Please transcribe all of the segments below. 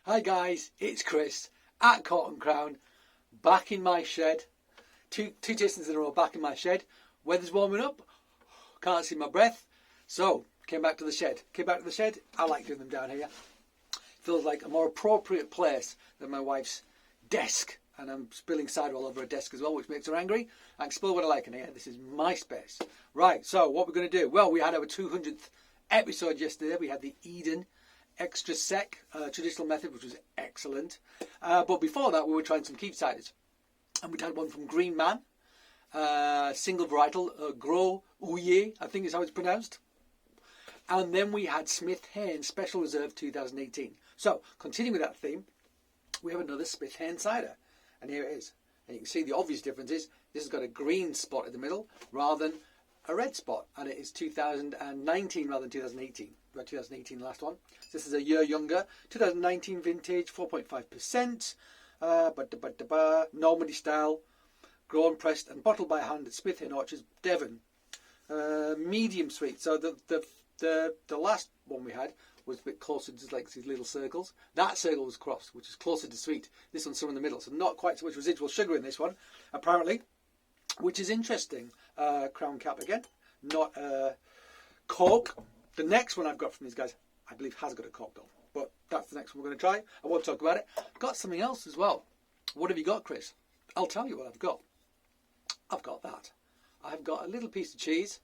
Hi guys, it's Chris at Cork and Crown, back in my shed. Two tastings in a row back in my shed. Weather's warming up, can't see my breath, so came back to the shed. I like doing them down here. Feels like a more appropriate place than my wife's desk, and I'm spilling cider all over her desk as well, which makes her angry. I can spill what I like in here. This is my space. Right, so what we're going to do? Well, we had our 200th episode yesterday. We had the Eden extra sec traditional method, which was excellent. But before that, we were trying some Keeved Ciders, and we had one from Green Man, single varietal, Gros Houillet, I think is how it's pronounced. And then we had Smith Hayne Special Reserve 2018. So, continuing with that theme, we have another Smith Hayne cider. And here it is. And you can see the obvious difference is this has got a green spot in the middle rather than a red spot. And it is 2019 rather than 2018. We had 2018 the last one. So this is a year younger. 2019 vintage, 4.5%. Normandy style. Grown, pressed and bottled by hand at Smith Hayne Orchards, Devon. Medium sweet. So the last one we had was a bit closer to like these little circles. That circle was crossed, which is closer to sweet. This one's somewhere in the middle, so not quite so much residual sugar in this one, apparently, which is interesting. Crown cap again, not cork. The next one I've got from these guys, I believe, has got a cork though, but that's the next one we're going to try. I won't talk about it. Got something else as well. What have you got, Chris? I'll tell you what I've got. I've got that. I've got a little piece of cheese.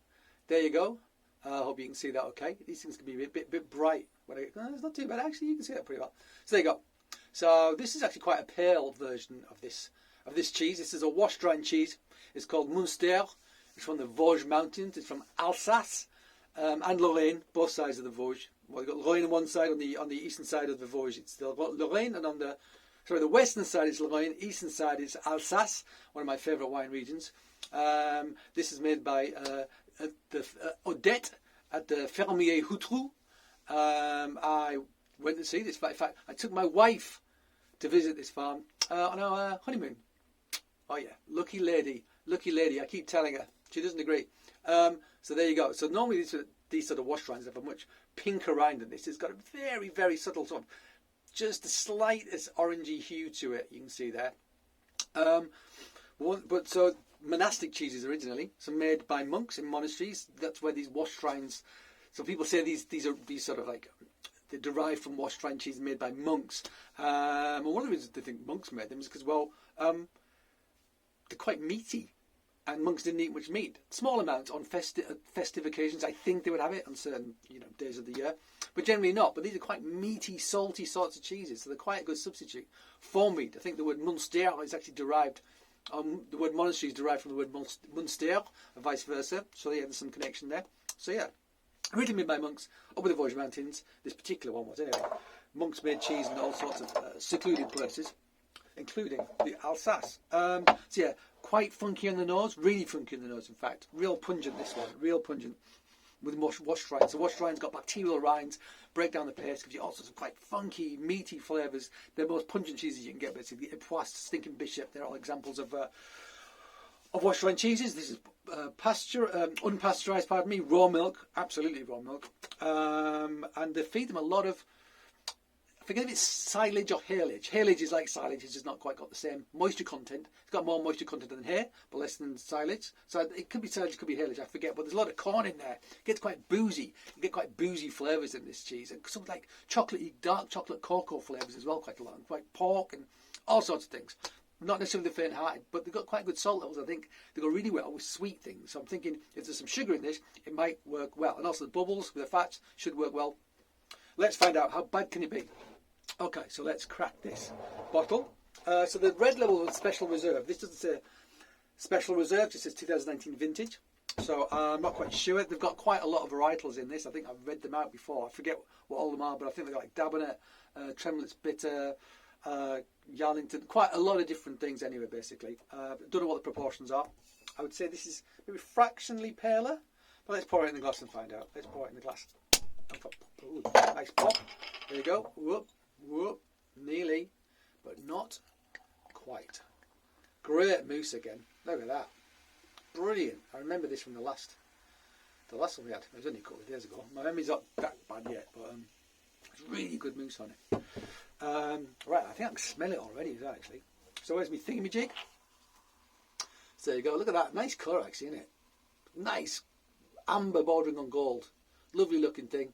There you go. I hope you can see that okay. These things can be a bit bright. It's not too bad, actually. You can see that pretty well. So there you go. So this is actually quite a pale version of this cheese. This is a wash-dried cheese. It's called Munster. It's from the Vosges Mountains. It's from Alsace and Lorraine, both sides of the Vosges. Well, you've got Lorraine on one side, on the eastern side of the Vosges. It's still Lorraine, and on the western side is Lorraine, eastern side is Alsace, one of my favourite wine regions. This is made by Odette at the Fermier Houtrou. I went to see this. In fact, I took my wife to visit this farm on our honeymoon. Oh yeah, lucky lady. I keep telling her. She doesn't agree. So there you go. So normally these sort of wash rinds have a much pinker rind than this. It's got a very, very subtle sort of, just the slightest orangey hue to it. You can see there. So monastic cheeses originally, so made by monks in monasteries. That's where these wash rinds. So people say these sort of like they derive from wash rind cheeses made by monks. And one of the reasons they think monks made them is because they're quite meaty, and monks didn't eat much meat. Small amounts on festive occasions. I think they would have it on certain days of the year, but generally not. But these are quite meaty, salty sorts of cheeses, so they're quite a good substitute for meat. I think the word Munster is actually derived. The word monastery is derived from the word Munster, and vice versa. So yeah, there's some connection there. So yeah, originally made by monks up in the Vosges Mountains. This particular one was anyway. Monks made cheese in all sorts of secluded places, including the Alsace. So yeah, quite funky on the nose, really funky on the nose. In fact, real pungent. This one, real pungent with wash rinds. So wash rinds got bacterial rinds, break down the paste, gives you all sorts of quite funky, meaty flavours. They're the most pungent cheeses you can get, basically. Epoisse, Stinking Bishop, they're all examples of wash rind cheeses. This is unpasteurised, raw milk, absolutely raw milk. And they feed them a lot of, I forget if it's silage or haylage. Haylage is like silage, it's just not quite got the same moisture content. It's got more moisture content than hay, but less than silage. So it could be silage, it could be haylage, I forget. But there's a lot of corn in there. It gets quite boozy. You get quite boozy flavours in this cheese. And something like chocolatey, dark chocolate cocoa flavours as well, quite a lot. And quite pork and all sorts of things. Not necessarily the faint-hearted, but they've got quite good salt levels, I think. They go really well with sweet things. So I'm thinking if there's some sugar in this, it might work well. And also the bubbles with the fats should work well. Let's find out how bad can it be. Okay, so let's crack this bottle. So the red label was Special Reserve. This doesn't say Special Reserve, it says 2019 vintage. So I'm not quite sure. They've got quite a lot of varietals in this. I think I've read them out before. I forget what all of them are, but I think they've got like Dabonet, Tremlitz Bitter, Yarlington, quite a lot of different things anyway, basically. Don't know what the proportions are. I would say this is maybe fractionally paler, but let's pour it in the glass and find out. Let's pour it in the glass. Ooh, nice pop. There you go. Whoop. Whoop, nearly, but not quite. Great mousse again. Look at that. Brilliant. I remember this from the last one we had. It was only a couple of days ago. My memory's not that bad yet, but it's really good mousse on it. Right, I think I can smell it already, is that actually? So where's my thingamajig? So there you go. Look at that. Nice colour, actually, isn't it? Nice amber bordering on gold. Lovely looking thing.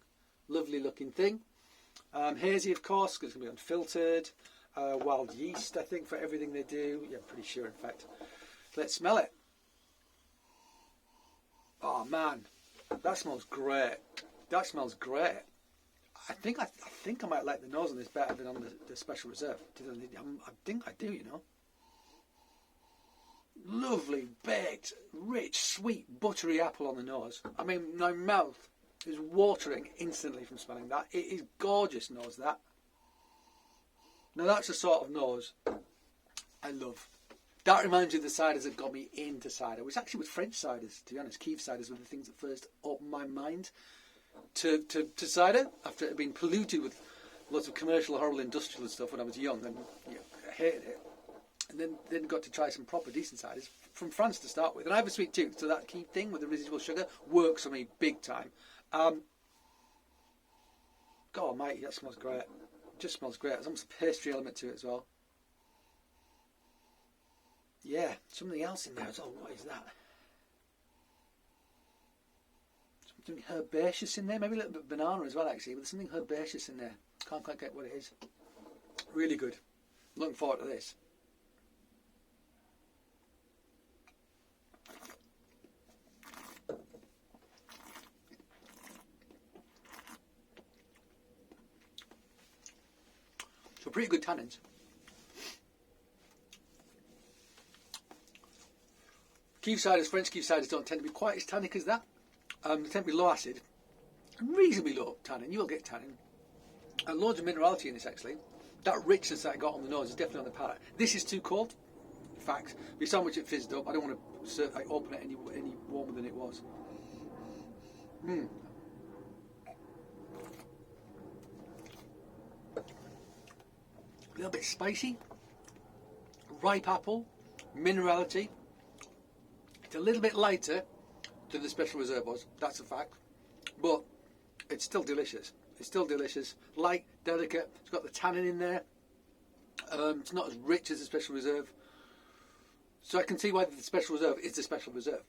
Lovely looking thing. Hazy, of course, because it's going to be unfiltered. Wild yeast, I think, for everything they do. Yeah, I'm pretty sure, in fact. Let's smell it. Oh, man. That smells great. That smells great. I think I might like the nose on this better than on the Special Reserve. I think I do, you know. Lovely, baked, rich, sweet, buttery apple on the nose. I mean, my mouth is watering instantly from smelling that. It is gorgeous nose, that. Now, that's the sort of nose I love. That reminds me of the ciders that got me into cider, which actually was French ciders, to be honest. Keeved ciders were the things that first opened my mind to cider, after it had been polluted with lots of commercial, horrible industrial stuff when I was young, and I hated it. And then got to try some proper decent ciders from France to start with. And I have a sweet tooth, so that key thing with the residual sugar works for me big time. God almighty, that smells great. It just smells great. There's almost a pastry element to it as well. Yeah, something else in there as well. What is that? Something herbaceous in there. Maybe a little bit of banana as well, actually. But there's something herbaceous in there. Can't quite get what it is. Really good. Looking forward to this. So pretty good tannins. Keeved ciders, French Keeved ciders don't tend to be quite as tannic as that. They tend to be low acid, and reasonably low tannin. You will get tannin. And loads of minerality in this, actually. That richness that I got on the nose is definitely on the palate. This is too cold. Facts. With so much it fizzed up, I don't want to open it any warmer than it was. A little bit spicy, ripe apple, minerality. It's a little bit lighter than the Special Reserve was, that's a fact, but it's still delicious. It's still delicious, light, delicate. It's got the tannin in there. It's not as rich as the Special Reserve, so I can see why the Special Reserve is the Special Reserve.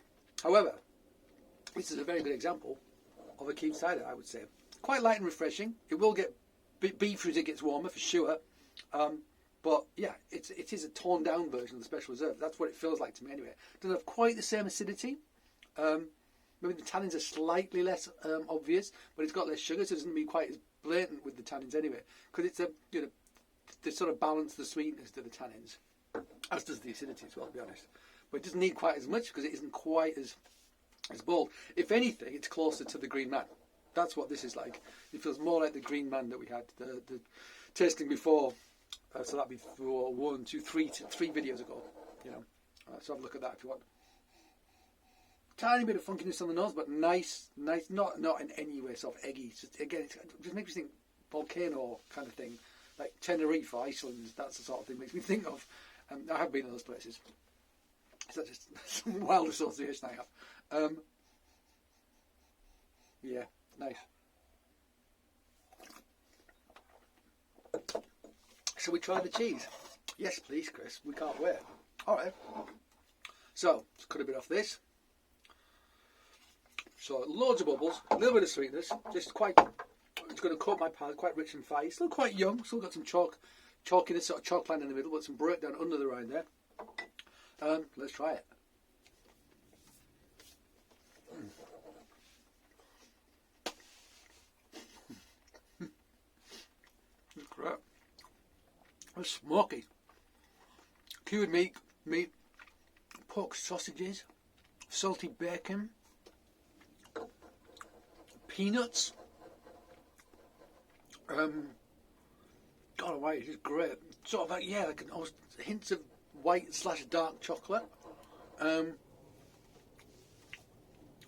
However, this is a very good example of a Keeved cider, I would say. Quite light and refreshing. It will get beefier as it gets warmer, for sure. But yeah, it is a toned down version of the Special Reserve. That's what it feels like to me anyway. It doesn't have quite the same acidity. Maybe the tannins are slightly less obvious, but it's got less sugar, so it doesn't be quite as blatant with the tannins anyway. Because it's they sort of balance the sweetness to the tannins, as does the acidity as well, to be honest. But it doesn't need quite as much because it isn't quite as bold. If anything, it's closer to the Green Man. That's what this is like. It feels more like the Green Man that we had the tasting before. So that'd be 3 videos ago. You know, so have a look at that if you want. Tiny bit of funkiness on the nose, but nice. Not in any way sort of eggy. Just, again, it just makes me think volcano kind of thing, like Tenerife, Iceland. That's the sort of thing makes me think of. I have been in those places. So that's just some wild association I have. Yeah, nice. Shall we try the cheese? Yes, please, Chris. We can't wait. All right. So, let's cut a bit off this. So, loads of bubbles, a little bit of sweetness. Just quite, it's going to coat my palate, quite rich and fatty. Still quite young. Still got some chalkiness, sort of chalk line in the middle, but some breakdown under the rind there. Let's try it. Great. It's smoky. Cured meat, pork sausages, salty bacon, peanuts. God almighty, it's just great. Sort of like, yeah, like hints of white/dark chocolate.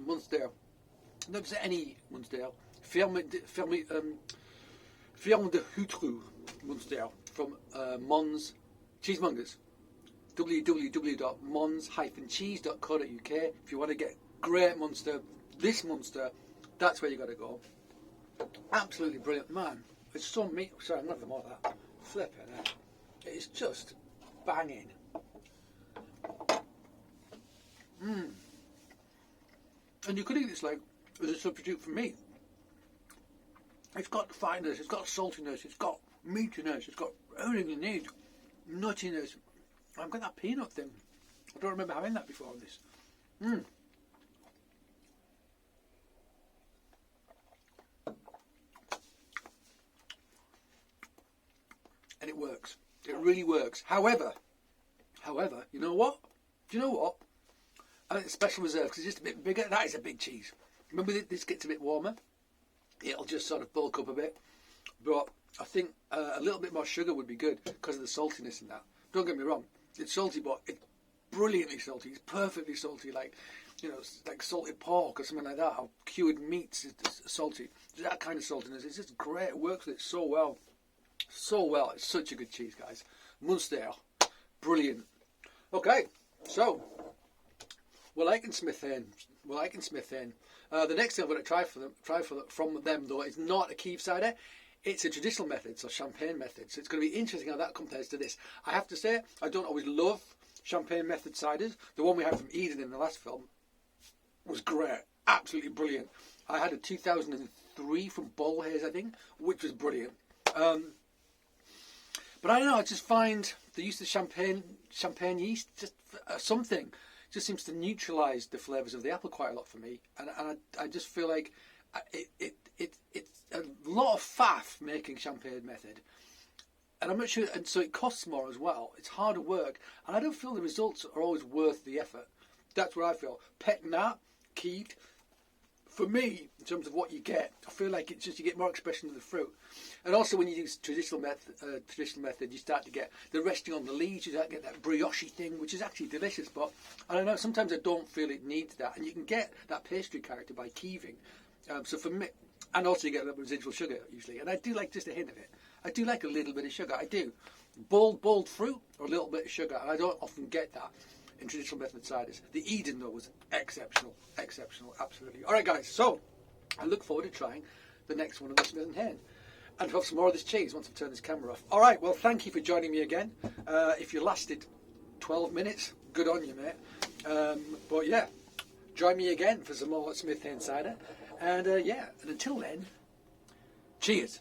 Munsdale. Not just any Munsdale. Ferme de Hutrou Munsdale from Mons Cheesemongers. www.mons-cheese.co.uk. If you want to get great Munster, this Munster, that's where you got to go. Absolutely brilliant, man. It's so meat. Sorry, I'm not having more of that. Flipping it. It's just banging. And you could eat this like as a substitute for meat. It's got fineness, it's got saltiness, it's got meatiness, it's got everything you need. Nuttiness. I've got that peanut thing. I don't remember having that before on this. And it works. It really works. However, you know what? Do you know what? I think the Special Reserve, because it's just a bit bigger, that is a big cheese. Remember, this gets a bit warmer. It'll just sort of bulk up a bit. But I think a little bit more sugar would be good because of the saltiness in that. Don't get me wrong. It's salty, but it's brilliantly salty. It's perfectly salty, like, you know, like salted pork or something like that. Or cured meats is salty. That kind of saltiness. It's just great. It works with it so well. So well. It's such a good cheese, guys. Munster. Brilliant. Okay, so we're liking Smith Hayne. The next thing I'm going to try from them though is not a Keeved cider. It's a traditional method, so champagne method. So it's going to be interesting how that compares to this. I have to say, I don't always love champagne method ciders. The one we had from Eden in the last film was great, absolutely brilliant. I had a 2003 from Bullhaze, I think, which was brilliant. But I don't know, I just find the use of champagne yeast, just something, just seems to neutralise the flavours of the apple quite a lot for me. And I just feel like it's a lot of faff making champagne method. And I'm not sure, and so it costs more as well. It's harder work. And I don't feel the results are always worth the effort. That's what I feel. Pet Nat, Keeved, for me, in terms of what you get, I feel like it's just you get more expression of the fruit. And also when you use traditional method, you start to get the resting on the leaves, you start to get that brioche thing, which is actually delicious. But I don't know, sometimes I don't feel it needs that. And you can get that pastry character by keeving. So for me, and also you get a little residual sugar usually. And I do like just a hint of it. I do like a little bit of sugar, I do. Bold fruit or a little bit of sugar, and I don't often get that in traditional method ciders. The Eden though was exceptional, absolutely. All right guys, so I look forward to trying the next one of the Smith & Hayne and have some more of this cheese once I've turned this camera off. All right, well thank you for joining me again. If you lasted 12 minutes, good on you mate. But yeah, join me again for some more Smith & Hayne cider. And yeah, and until then, cheers.